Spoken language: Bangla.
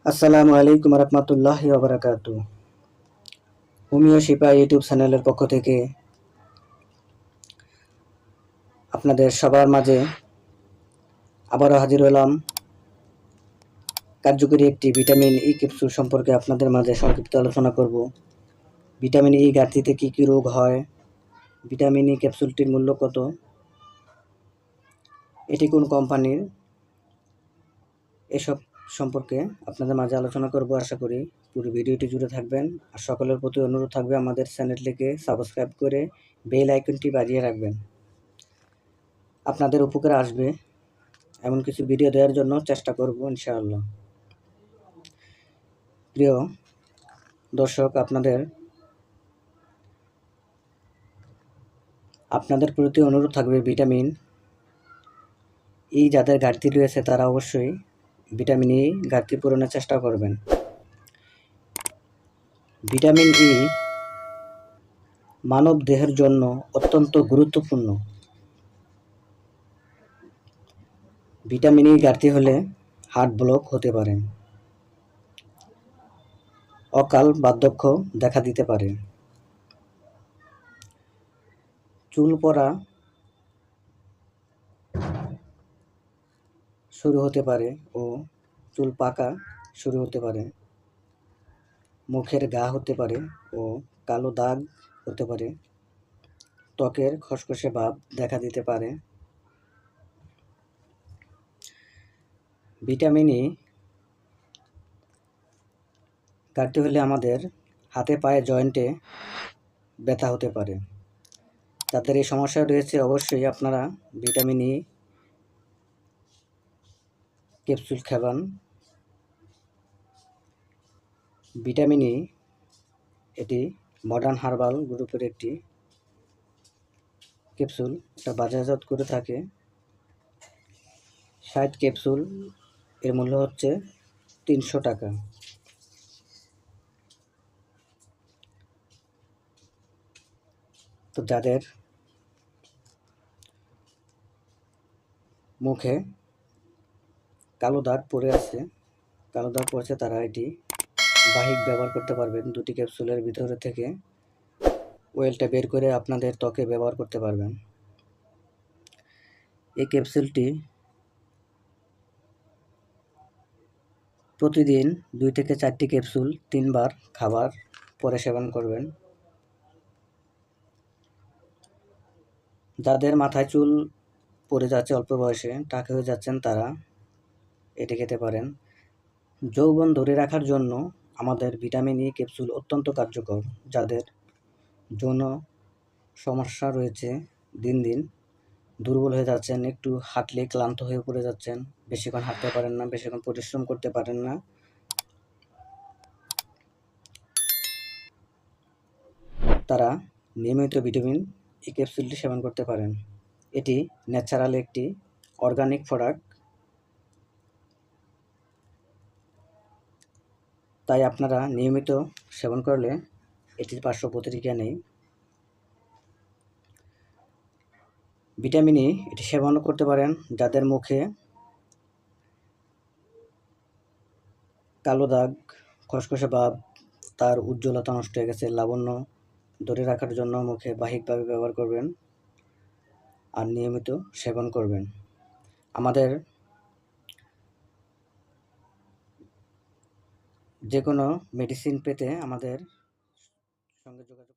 আসসালামু আলাইকুম রহমতুল্লাহি ওয়া হোমিও শিপা ইউটিউব চ্যানেলের পক্ষ থেকে আপনাদের সবার মাঝে আবারও হাজির হলাম। কার্যকরী একটি ভিটামিন ই ক্যাপসুল সম্পর্কে আপনাদের মাঝে সংক্ষিপ্ত আলোচনা করব। ভিটামিন ই ঘাটতিতে কী কী রোগ হয়, ভিটামিন ই ক্যাপসুলটির মূল্য কত, এটি কোন কোম্পানির, এসব সম্পর্কে আপনাদের মাঝে আলোচনা করব। আশা করি পুরো ভিডিওটি জুড়ে থাকবেন। আর সকলের প্রতি অনুরোধ থাকবে আমাদের চ্যানেলটিকে সাবস্ক্রাইব করে বেল আইকনটি বাজিয়ে রাখবেন। আপনাদের উপকারে আসবে এমন কিছু ভিডিও দেওয়ার জন্য চেষ্টা করব ইনশাআল্লাহ। প্রিয় দর্শক, আপনাদের প্রতি অনুরোধ থাকবে ভিটামিন ই যাদের ঘাটতি রয়েছে তারা অবশ্যই ভিটামিন ই ঘাটতি পূরণের চেষ্টা করবেন। ভিটামিন ই মানব দেহের জন্য অত্যন্ত গুরুত্বপূর্ণ। ভিটামিন ই ঘাটতি হলে হার্ট ব্লক হতে পারে, অকাল বার্ধক্য দেখা দিতে পারে, চুল পড়া শুরু হতে পারে ও চুল পাকা শুরু হতে পারে, মুখের ঘা হতে পারে ও কালো দাগ হতে পারে, ত্বকের খসখসে ভাব দেখা দিতে পারে। ভিটামিন ই ঘাটতি হলে আমাদের হাতে পায়ে জয়েন্টে ব্যথা হতে পারে। যাদের এই সমস্যা রয়েছে অবশ্যই আপনারা ভিটামিন ই ক্যাপসুল খাবেন। ভিটামিন ই এটি মডার্ন হার্বাল গ্রুপের একটি ক্যাপসুল, এটা বাজারজাত করে থাকে। 60 ক্যাপসুল এর মূল্য হচ্ছে 300 টাকা। তো যাদের মুখে কালো দাগ পড়েছে তারা এটি বাহিক ব্যবহার করতে পারবেন। 2টি ক্যাপসুলের ভিতরে থেকে ওয়েলটা বের করে আপনাদের ত্বকে ব্যবহার করতে পারবেন। এই ক্যাপসুলটি প্রতিদিন 2 থেকে 4টি ক্যাপসুল 3 বার খাবার পরে সেবন করবেন। যাদের মাথায় চুল পড়ে যাচ্ছে, অল্প বয়সে টাক হয়ে যাচ্ছেন, তারা এটি খেতে পারেন। যৌবন ধরে রাখার জন্য আমাদের ভিটামিন ই ক্যাপসুল অত্যন্ত কার্যকর। যাদের যৌন সমস্যা রয়েছে, দিন দিন দুর্বল হয়ে যাচ্ছেন, একটু হাঁটলে ক্লান্ত হয়ে পড়ে যাচ্ছেন, বেশিক্ষণ হাঁটতে পারেন না, বেশিক্ষণ পরিশ্রম করতে পারেন না, তারা নিয়মিত ভিটামিন ই ক্যাপসুলটি সেবন করতে পারেন। এটি ন্যাচারাল একটি অর্গানিক প্রোডাক্ট, তাই আপনারা নিয়মিত সেবন করলে এটির পার্শ্ব প্রতিক্রিয়া নেই। ভিটামিন ই এটি সেবন করতে পারেন যাদের মুখে কালো দাগ, খসখসে ভাব, তার উজ্জ্বলতা নষ্ট হয়ে গেছে, লাবণ্য ধরে রাখার জন্য মুখে বাহিকভাবে ব্যবহার করবেন আর নিয়মিত সেবন করবেন। আমাদের যে কোনো মেডিসিন পেতে আমাদের সঙ্গে যোগাযোগ